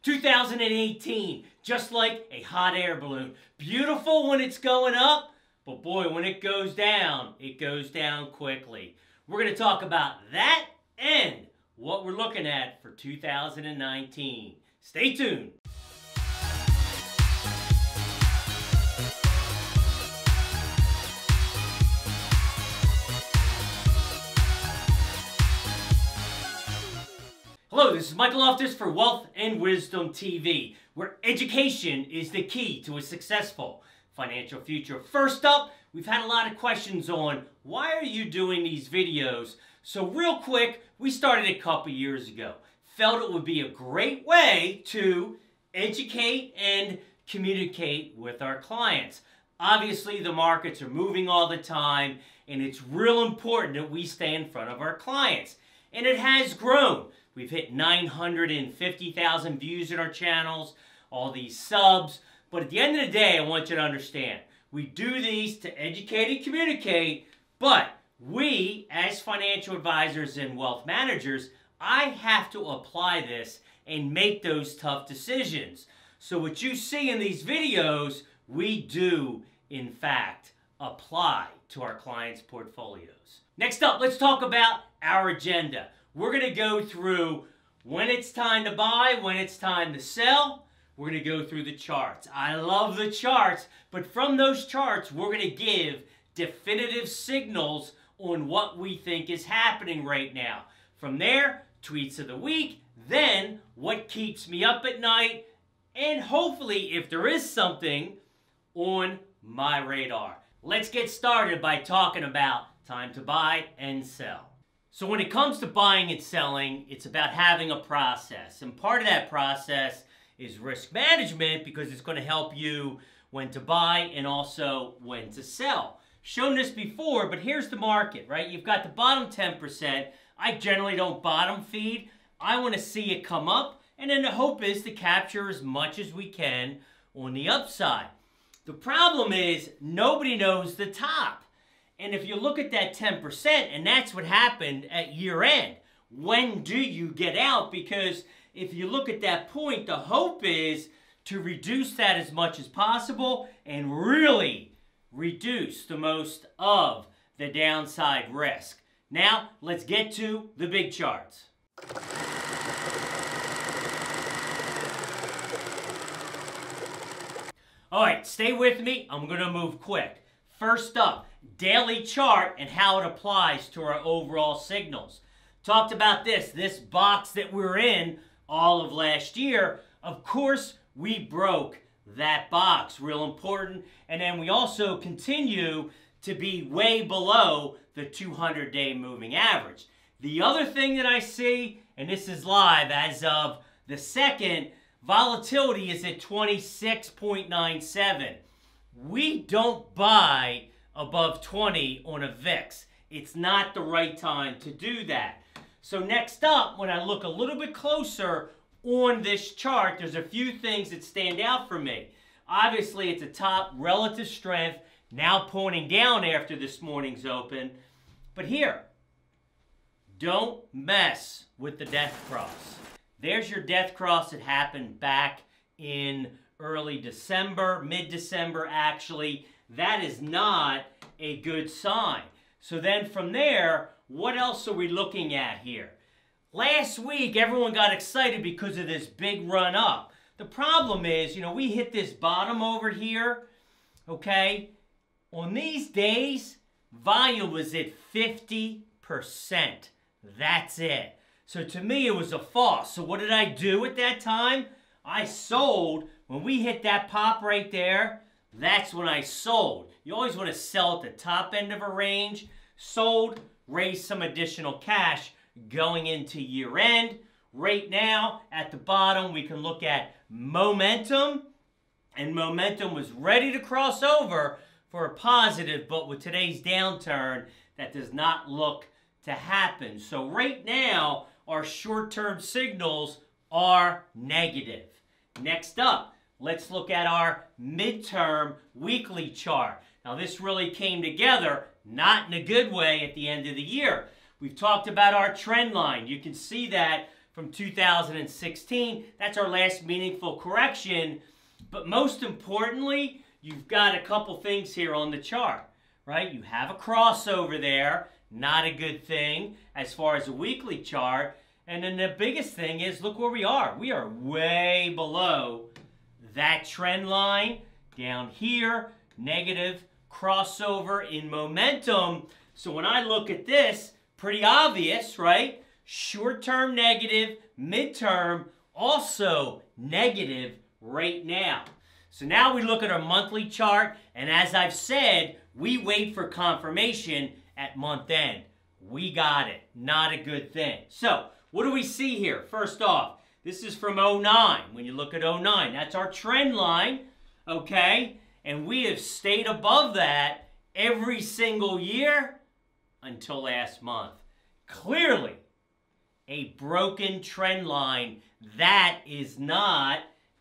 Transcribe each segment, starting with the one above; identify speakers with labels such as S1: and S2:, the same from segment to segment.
S1: 2018, just like a hot air balloon. Beautiful when it's going up, but boy, when it goes down quickly. We're going to talk about that and what we're looking at for 2019. Stay tuned. Hello, this is Michael Loftus for Wealth and Wisdom TV, where education is the key to a successful financial future. First up, we've had a lot of questions on why are you doing these videos? So real quick, we started a couple years ago. Felt it would be a great way to educate and communicate with our clients. Obviously, the markets are moving all the time, and it's real important that we stay in front of our clients. And it has grown. We've hit 950,000 views in our channels, all these subs. But at the end of the day, I want you to understand, we do these to educate and communicate, but we, as financial advisors and wealth managers, I have to apply this and make those tough decisions. So what you see in these videos, we do, in fact, apply to our clients' portfolios. Next up, let's talk about our agenda. We're going to go through when it's time to buy, when it's time to sell. We're going to go through the charts. I love the charts, but from those charts, we're going to give definitive signals on what we think is happening right now. From there, tweets of the week, then what keeps me up at night, and hopefully, if there is something on my radar. Let's get started by talking about time to buy and sell. So when it comes to buying and selling, it's about having a process. And part of that process is risk management because it's going to help you when to buy and also when to sell. Shown this before, but here's the market, right? You've got the bottom 10%. I generally don't bottom feed. I want to see it come up, and then the hope is to capture as much as we can on the upside. The problem is nobody knows the top. And if you look at that 10%, and that's what happened at year end, when do you get out? Because if you look at that point, the hope is to reduce that as much as possible and really reduce the most of the downside risk. Now, let's get to the big charts. All right, stay with me. I'm going to move quick. First up, daily chart and how it applies to our overall signals. Talked about this box that we're in all of last year. Of course, we broke that box, real important. And then we also continue to be way below the 200-day moving average. The other thing that I see, and this is live as of the 2nd, volatility is at 26.97. We don't buy above 20 on a VIX. It's not the right time to do that. So next up, when I look a little bit closer on this chart, there's a few things that stand out for me. Obviously, it's a top relative strength, now pointing down after this morning's open. But here, don't mess with the death cross. There's your death cross that happened back in early December, mid-December actually. That is not a good sign. So then from there, what else are we looking at here? Last week, everyone got excited because of this big run up. The problem is, we hit this bottom over here, okay? On these days, volume was at 50%. That's it. So to me, it was a false. So what did I do at that time? I sold. When we hit that pop right there, that's when I sold. You always want to sell at the top end of a range. Sold, raised some additional cash going into year end. Right now, at the bottom, we can look at momentum. And momentum was ready to cross over for a positive, but with today's downturn, that does not look to happen. So right now, our short-term signals are negative. Next up, let's look at our midterm weekly chart. Now, this really came together, not in a good way at the end of the year. We've talked about our trend line. You can see that from 2016. That's our last meaningful correction. But most importantly, you've got a couple things here on the chart, right? You have a crossover there, not a good thing as far as a weekly chart. And then the biggest thing is, look where we are. We are way below that trend line down here, negative crossover in momentum. So when I look at this, pretty obvious, right? Short-term negative, midterm also negative right now. So now we look at our monthly chart, and as I've said, we wait for confirmation at month end. We got it. Not a good thing. So what do we see here? First off, this is from 09. When you look at 09, that's our trend line, okay? And we have stayed above that every single year until last month. Clearly, a broken trend line. That is not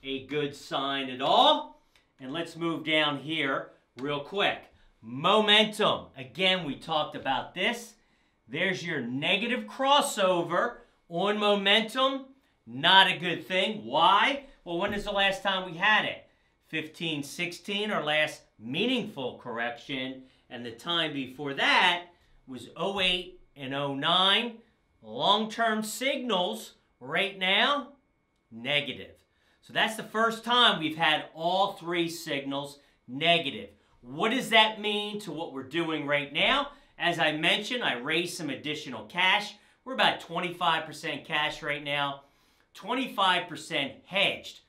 S1: a good sign at all. And let's move down here real quick. Momentum. Again, we talked about this. There's your negative crossover on momentum. Not a good thing. Why? Well, when is the last time we had it? 15, 16, our last meaningful correction. And the time before that was 08 and 09. Long-term signals right now, negative. So that's the first time we've had all three signals negative. What does that mean to what we're doing right now? As I mentioned, I raised some additional cash. We're about 25% cash right now, 25% hedged.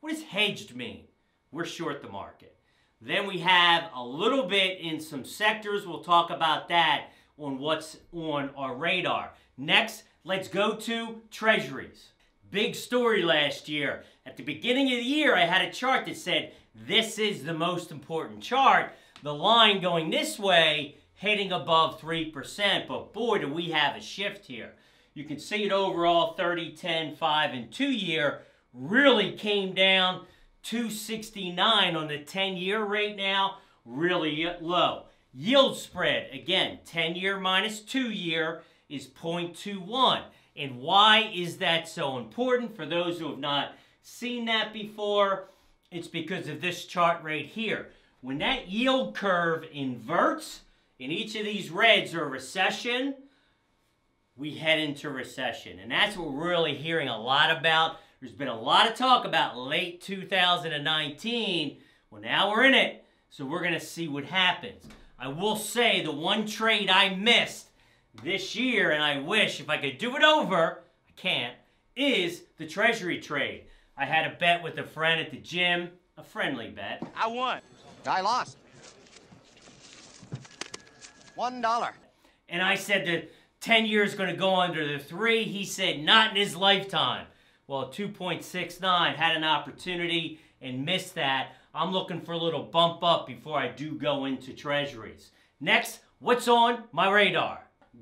S1: What does hedged mean? We're short the market. Then we have a little bit in some sectors. We'll talk about that on what's on our radar. Next, let's go to Treasuries. Big story last year. At the beginning of the year, I had a chart that said, this is the most important chart. The line going this way, hitting above 3%. But boy, do we have a shift here. You can see it overall, 30, 10, 5, and 2 year really came down 269 on the 10-year right now, really low. Yield spread, again, 10-year minus 2-year is 0.21. And why is that so important? For those who have not seen that before, it's because of this chart right here. When that yield curve inverts, in each of these reds are recession, we head into recession. And that's what we're really hearing a lot about. There's been a lot of talk about late 2019. Well, now we're in it, so we're going to see what happens. I will say the one trade I missed this year, and I wish if I could do it over, I can't, is the Treasury trade. I had a bet with a friend at the gym, a friendly bet.
S2: I won. I lost. $1.
S1: And I said the 10 years going to go under the 3. He said not in his lifetime. Well, 2.69, had an opportunity and missed that. I'm looking for a little bump up before I do go into Treasuries. Next, what's on my radar?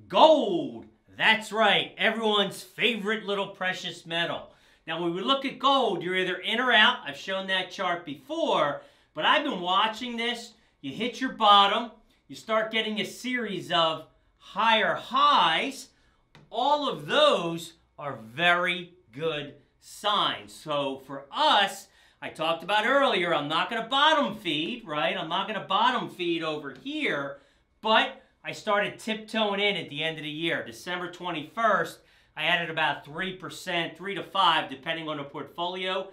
S1: Gold. That's right, everyone's favorite little precious metal. Now, when we look at gold, you're either in or out. I've shown that chart before, but I've been watching this. You hit your bottom, you start getting a series of higher highs. All of those are very good signs. So for us, I talked about earlier, I'm not going to bottom feed, right? I'm not going to bottom feed over here, but I started tiptoeing in at the end of the year. December 21st, I added about 3%, 3 to 5, depending on the portfolio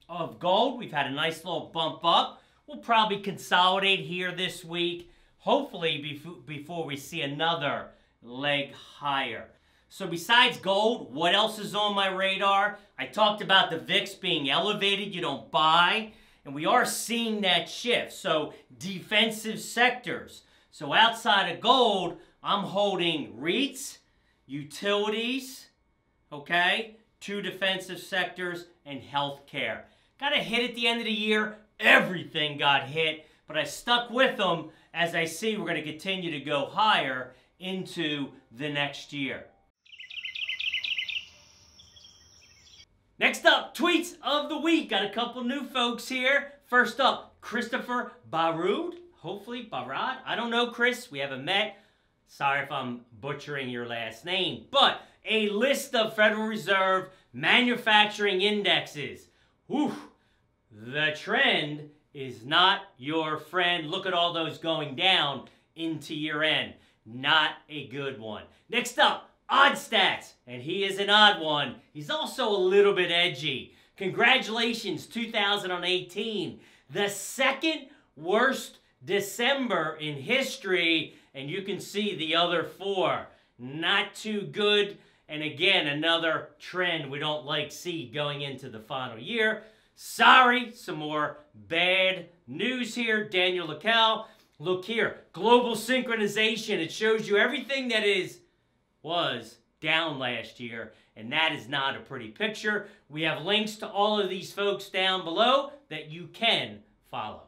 S1: of gold. We've had a nice little bump up. We'll probably consolidate here this week, hopefully before we see another leg higher. So besides gold, what else is on my radar? I talked about the VIX being elevated. You don't buy. And we are seeing that shift. So defensive sectors. So outside of gold, I'm holding REITs, utilities, okay, 2 defensive sectors, and healthcare. Got a hit at the end of the year. Everything got hit. But I stuck with them as I see we're going to continue to go higher into the next year. Next up, tweets of the week. Got a couple new folks here. First up, Christopher Barud. Hopefully, Barad. I don't know, Chris. We haven't met. Sorry if I'm butchering your last name. But a list of Federal Reserve Manufacturing indexes. Whew, the trend is not your friend. Look at all those going down into year end. Not a good one. Next up, odd stats. And he is an odd one. He's also a little bit edgy. Congratulations, 2018. The second worst December in history. And you can see the other four. Not too good. And again, another trend we don't like see going into the final year. Sorry, some more bad news here. Daniel Lacal. Look here, global synchronization. It shows you everything that was down last year, and that is not a pretty picture. We have links to all of these folks down below that you can follow.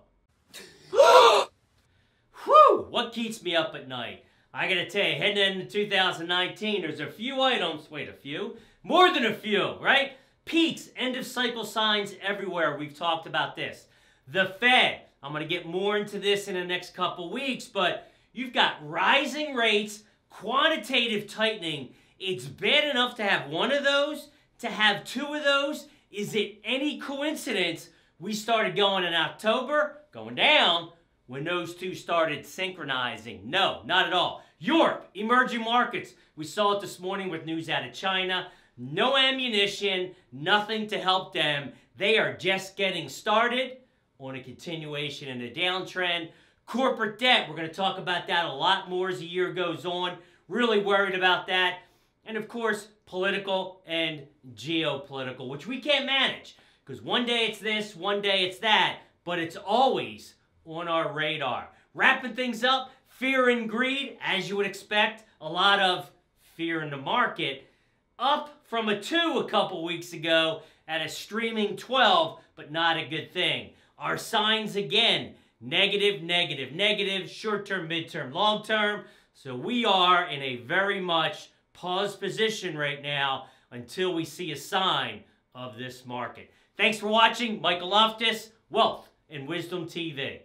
S1: Whew, what keeps me up at night? I gotta tell you, heading into 2019, there's a few items, wait, a few? More than a few, right? Peaks, end of cycle signs everywhere. We've talked about this. The Fed. I'm going to get more into this in the next couple weeks, but you've got rising rates, quantitative tightening. It's bad enough to have one of those, to have two of those. Is it any coincidence we started going in October, going down, when those two started synchronizing? No, not at all. Europe, emerging markets. We saw it this morning with news out of China. No ammunition, nothing to help them. They are just getting started on a continuation in a downtrend. Corporate debt, we're going to talk about that a lot more as the year goes on. Really worried about that. And of course, political and geopolitical, which we can't manage. Because one day it's this, one day it's that. But it's always on our radar. Wrapping things up, fear and greed, as you would expect. A lot of fear in the market. Up from a 2 a couple weeks ago at a streaming 12, but not a good thing. Our signs again, negative, negative, negative, short-term, mid-term, long-term. So we are in a very much pause position right now until we see a sign of this market. Thanks for watching. Michael Loftus, Wealth and Wisdom TV.